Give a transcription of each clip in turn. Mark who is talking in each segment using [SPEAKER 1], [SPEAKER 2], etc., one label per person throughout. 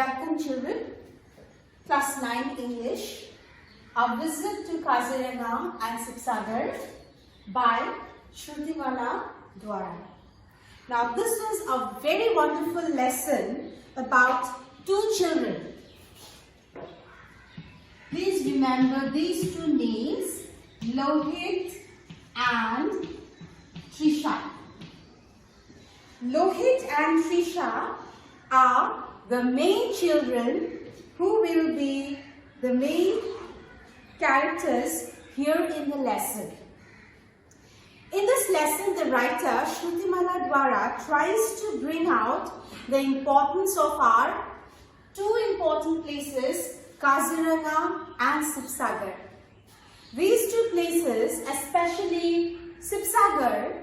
[SPEAKER 1] Welcome children, class 9 English, a visit to Kaziranga and Sivasagar by Shrutimala Dwara. Now this is a very wonderful lesson about two children. Please remember these two names, Lohit and Trisha. Lohit and Trisha are the main children who will be the main characters here in the lesson. In this lesson, the writer Shrutimala Dwara tries to bring out the importance of our two important places, Kaziranga and Sivasagar. These two places, especially Sivasagar,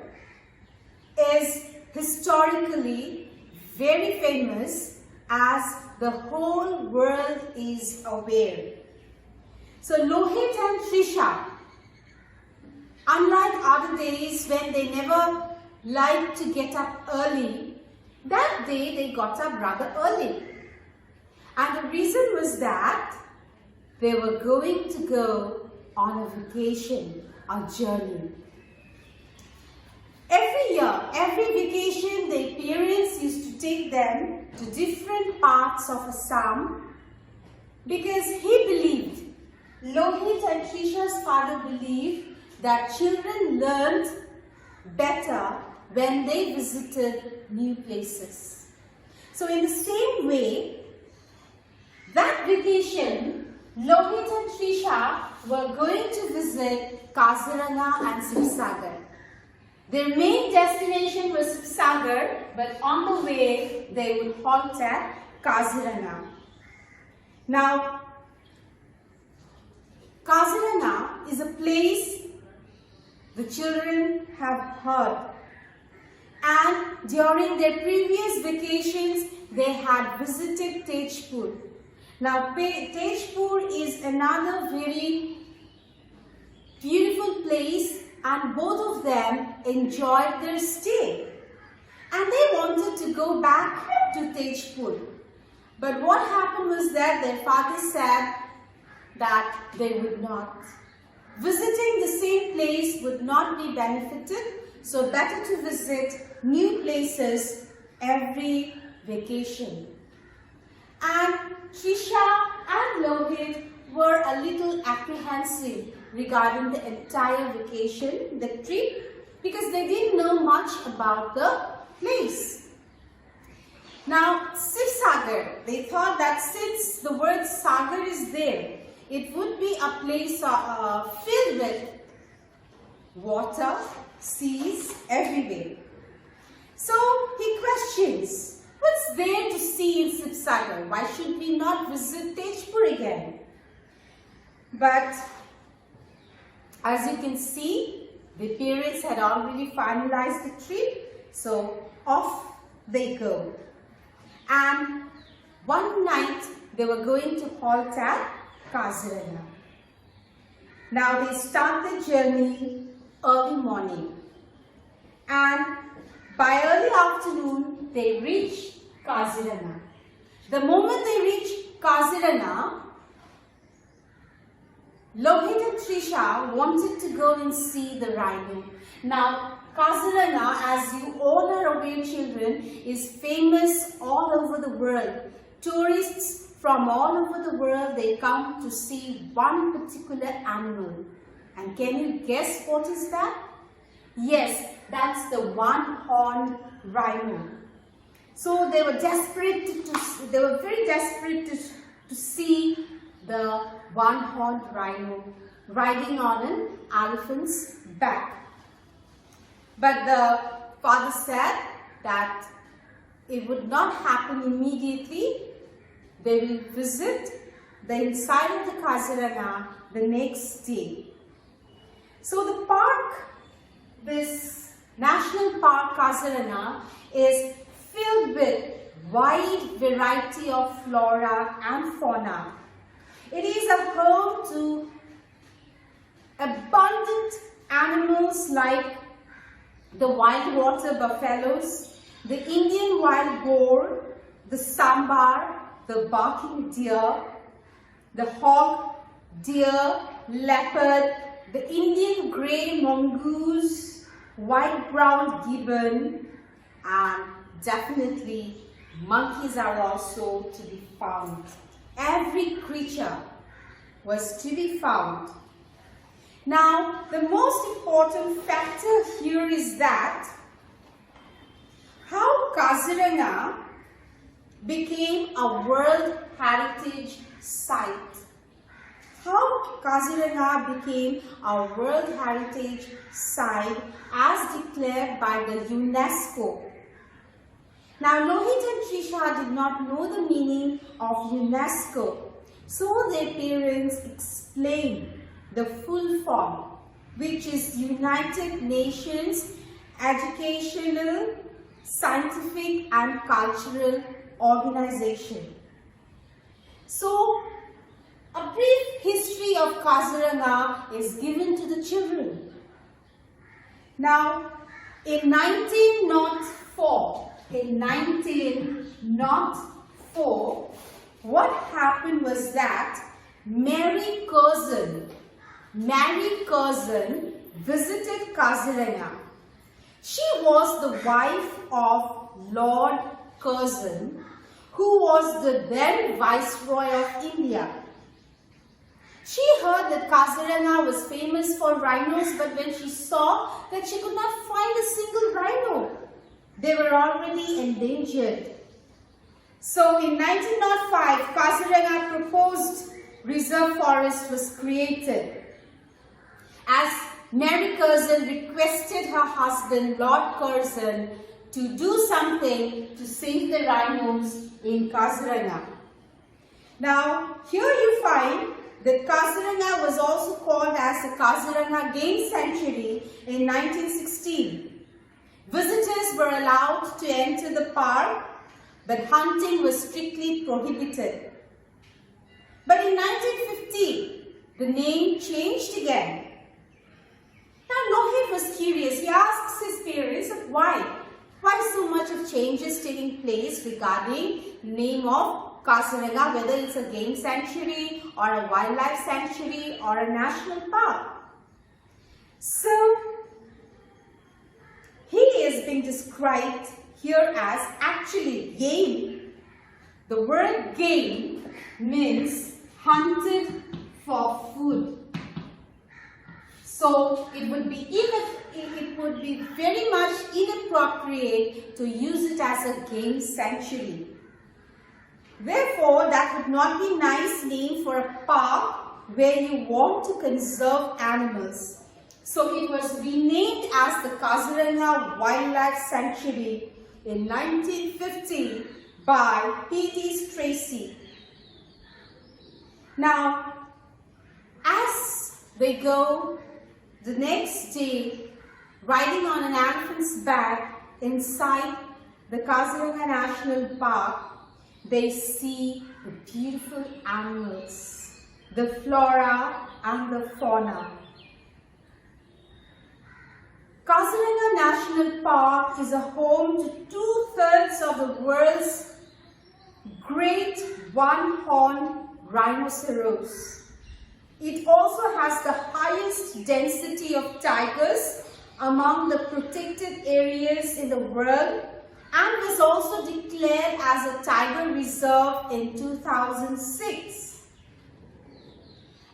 [SPEAKER 1] is historically very famous as the whole world is aware. So Lohit and Trisha, unlike other days when they never liked to get up early, that day they got up rather early. And the reason was that they were going to go on a vacation, a journey. Every year, every vacation, their parents used to take them to different parts of Assam because he believed, Lohit and Trisha's father believed that children learned better when they visited new places. So in the same way, that vacation, Lohit and Trisha were going to visit Kaziranga and Sivasagar. Their main destination was Sivasagar, but on the way they would halt at Kaziranga. Now, Kaziranga is a place the children have heard, and during their previous vacations they had visited Tejpur. Now, Tejpur is another very beautiful place, and both of them enjoyed their stay. And they wanted to go back to Tejpur. But what happened was that their father said that they would not. Visiting the same place would not be benefited, so better to visit new places every vacation. And Trisha and Lohit were a little apprehensive regarding the entire vacation, the trip, because they didn't know much about the place. Now, Sivasagar, they thought that since the word Sagar is there, it would be a place filled with water, seas everywhere. So he questions, what's there to see in Sivasagar? Why should we not visit Tejpur again? But as you can see, the parents had already finalized the trip, so off they go. And one night they were going to halt at Kaziranga. Now they start the journey early morning, and by early afternoon they reach Kaziranga. The moment they reach Kaziranga, Lohit and Trisha wanted to go and see the rhino. Now, Kaziranga, as you all are aware, children, is famous all over the world. Tourists from all over the world, they come to see one particular animal. And can you guess what is that? Yes, that's the one-horned rhino. So they were very desperate to see the one-horned rhino riding on an elephant's back. But the father said that it would not happen immediately. They will visit the inside of the Kaziranga the next day. So the park, this National Park Kaziranga, is filled with wide variety of flora and fauna. It is a home to abundant animals like the wild water buffaloes, the Indian wild boar, the sambar, the barking deer, the hog, deer, leopard, the Indian grey mongoose, white-brown gibbon, and definitely monkeys are also to be found. Every creature was to be found. Now, the most important factor here is that how Kaziranga became a World Heritage Site. How Kaziranga became a World Heritage Site as declared by the UNESCO. Now, Lohit and Trisha did not know the meaning of UNESCO, so their parents explained the full form, which is United Nations Educational, Scientific and Cultural Organization. So, a brief history of Kaziranga is given to the children. Now, in 1904, what happened was that Mary Curzon visited Kaziranga. She was the wife of Lord Curzon, who was the then Viceroy of India. She heard that Kaziranga was famous for rhinos, but when she saw that she could not find a single rhino, they were already endangered. So in 1905, Kaziranga proposed reserve forest was created, as Mary Curzon requested her husband, Lord Curzon, to do something to save the rhinos in Kaziranga. Now, here you find that Kaziranga was also called as the Kaziranga Game Sanctuary in 1916. Visitors were allowed to enter the park, but hunting was strictly prohibited. But in 1950, the name changed again. Now Lohit was curious. He asks his parents why so much of changes taking place regarding the name of Kaziranga, whether it's a game sanctuary or a wildlife sanctuary or a national park. So he is being described here as actually game. The word game means hunted for food. So it would be very much inappropriate to use it as a game sanctuary. Therefore, that would not be a nice name for a park where you want to conserve animals. So it was renamed as the Kaziranga Wildlife Sanctuary in 1950 by P.T. Tracy. Now, as they go the next day, riding on an elephant's back inside the Kaziranga National Park, they see the beautiful animals, the flora and the fauna. Kaziranga National Park is a home to 2/3 of the world's great one-horned rhinoceros. It also has the highest density of tigers among the protected areas in the world and was also declared as a tiger reserve in 2006.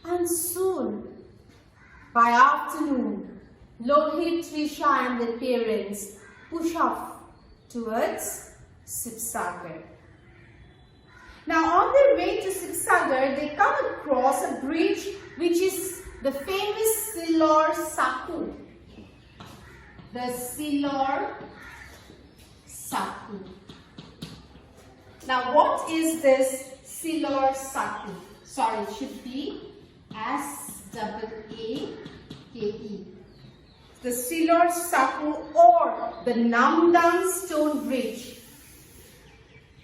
[SPEAKER 1] And soon, by afternoon, Lohit, Trisha and their parents push off towards Sivasagar. Now on their way to Sivasagar, they come across a bridge which is the famous Silor Saku. The Silor Saku. Now what is this Silor Saku? Sorry, it should be S-A-A-K-E. The Silor Saku or the Namdang Stone Bridge.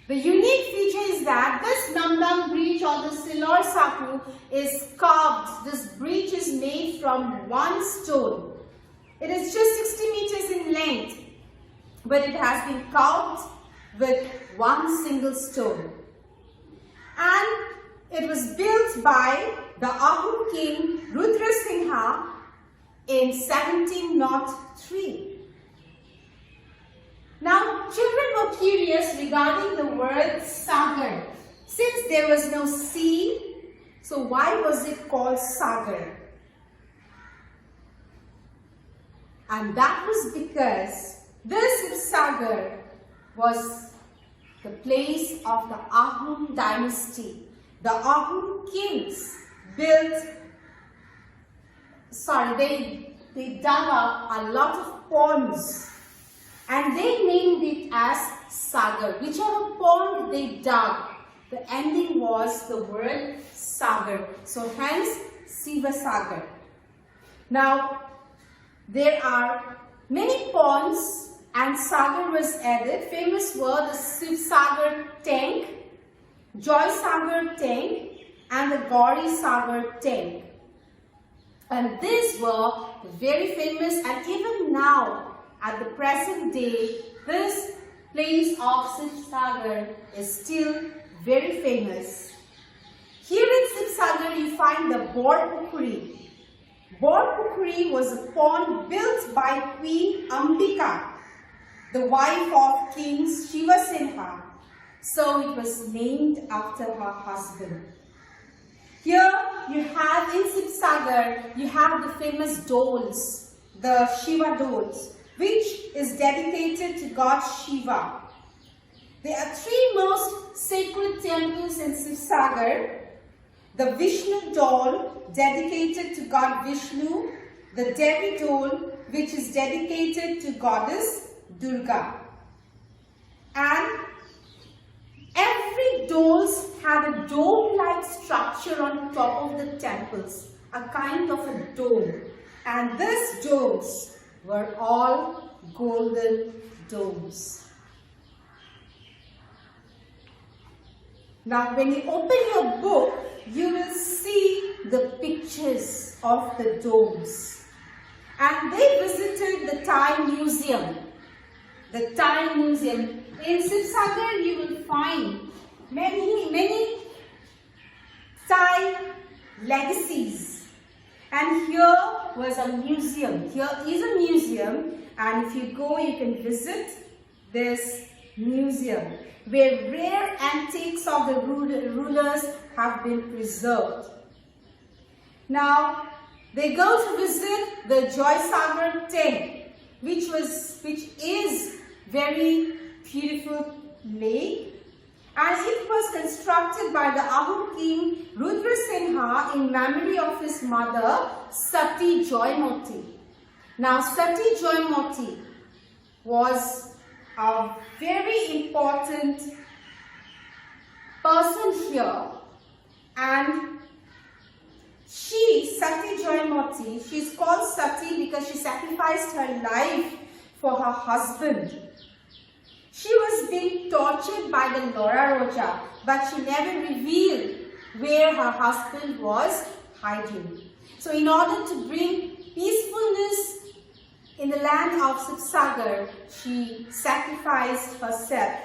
[SPEAKER 1] The unique feature is that this Namdang bridge or the Silor Saku is carved. This bridge is made from one stone. It is just 60 meters in length, but it has been carved with one single stone. and it was built by the Ahom king Rudra Singha in 1703. Now, children were curious regarding the word Sagar. Since there was no sea, so why was it called Sagar? And that was because this Sagar was the place of the Ahom dynasty. The Ahom kings built, they dug up a lot of ponds and they named it as Sagar. Whichever pond they dug, the ending was the word Sagar. So hence Sivasagar. Now there are many ponds and Sagar was added. Famous were the Sivasagar tank, Joy Sagar tank and the Gauri Sagar tank. And these were very famous, and even now at the present day this place of Sivasagar is still very famous. Here in Sivasagar you find the Borpukuri. Borpukuri was a pond built by Queen Ambika, the wife of King Sivasagar. So it was named after her husband. Here you have in Sivasagar, you have the famous doles, the Shiva doles, which is dedicated to God Shiva. There are three most sacred temples in Sivasagar. The Vishnu dole, dedicated to God Vishnu. The Devi dole, which is dedicated to Goddess Durga. And every doles had a dome-like structure on top of the temples, a kind of a dome. And these domes were all golden domes. Now when you open your book, you will see the pictures of the domes. And they visited the Thai Museum. The Thai Museum. In Sivasagar you will find many Thai legacies. And here was a museum. Here is a museum, and if you go you can visit this museum where rare antiques of the rulers have been preserved. Now they go to visit the Joy Sagar tank, which is very beautiful lake, and it was constructed by the Ahom king Rudra Singha in memory of his mother Sati Joymoti. Now Sati Joymoti was a very important person here, and Sati Joymoti, she is called Sati because she sacrificed her life for her husband. She was being tortured by the Lora Roja, but she never revealed where her husband was hiding. So in order to bring peacefulness in the land of Sivasagar, she sacrificed herself.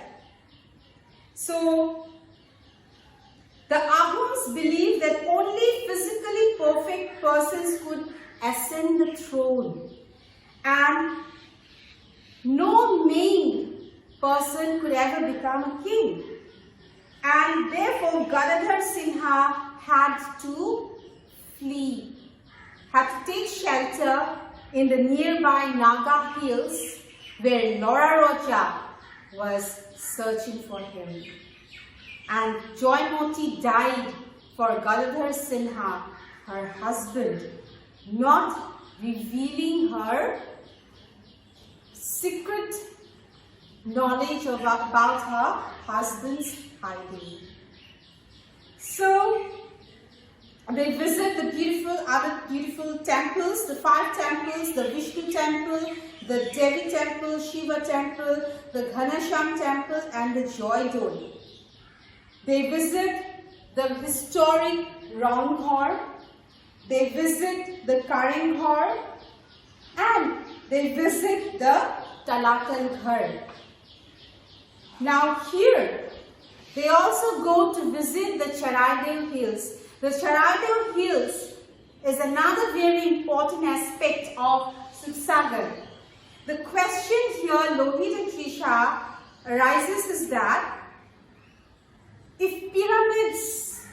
[SPEAKER 1] So the Ahoms believed that only physically perfect persons could ascend the throne, and no maimed person could ever become a king. And therefore Gadadhar Singha had to flee, had to take shelter in the nearby Naga hills where Lora Roja was searching for him. And Joymoti died for Gadadhar Singha, her husband, not revealing her secret knowledge about her husband's hiding. So they visit the other beautiful temples, the 5 temples, the Vishnu temple, the Devi temple, Shiva temple, the Ghanasham temple, and the Joy Dole. They visit the historic Ronghor, they visit the Karinghor, and they visit the Talatal Ghar. Now here They also go to visit the Charaideo Hills. The Charaideo Hills is another very important aspect of Sivasagar. The question here, Lohit and Trisha, arises is that if pyramids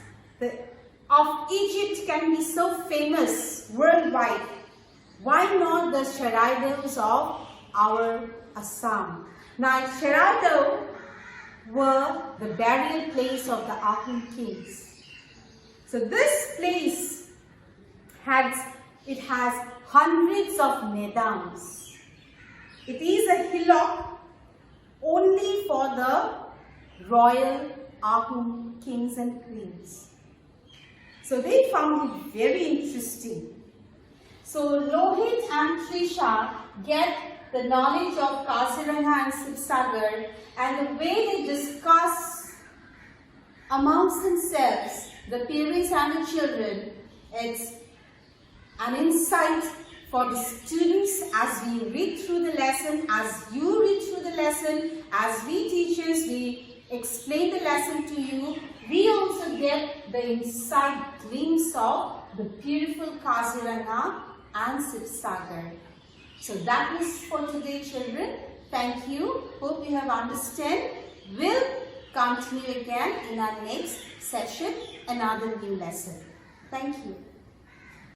[SPEAKER 1] of Egypt can be so famous worldwide, why not the Charaideos of our Assam? Now, Charaideo were the burial place of the Ahom kings. So this place has hundreds of medans. It is a hillock only for the royal Ahom kings and queens. So they found it very interesting. So Lohit and Trisha get the knowledge of Kaziranga and Sivasagar, and the way they discuss amongst themselves, the parents and the children, it's an insight for the students as we read through the lesson, as you read through the lesson, as we teachers, we explain the lesson to you. We also get the inside glimpse of the beautiful Kaziranga and Sivasagar. So that was for today, children. Thank you. Hope you have understood. We'll continue again in our next session, another new lesson. Thank you.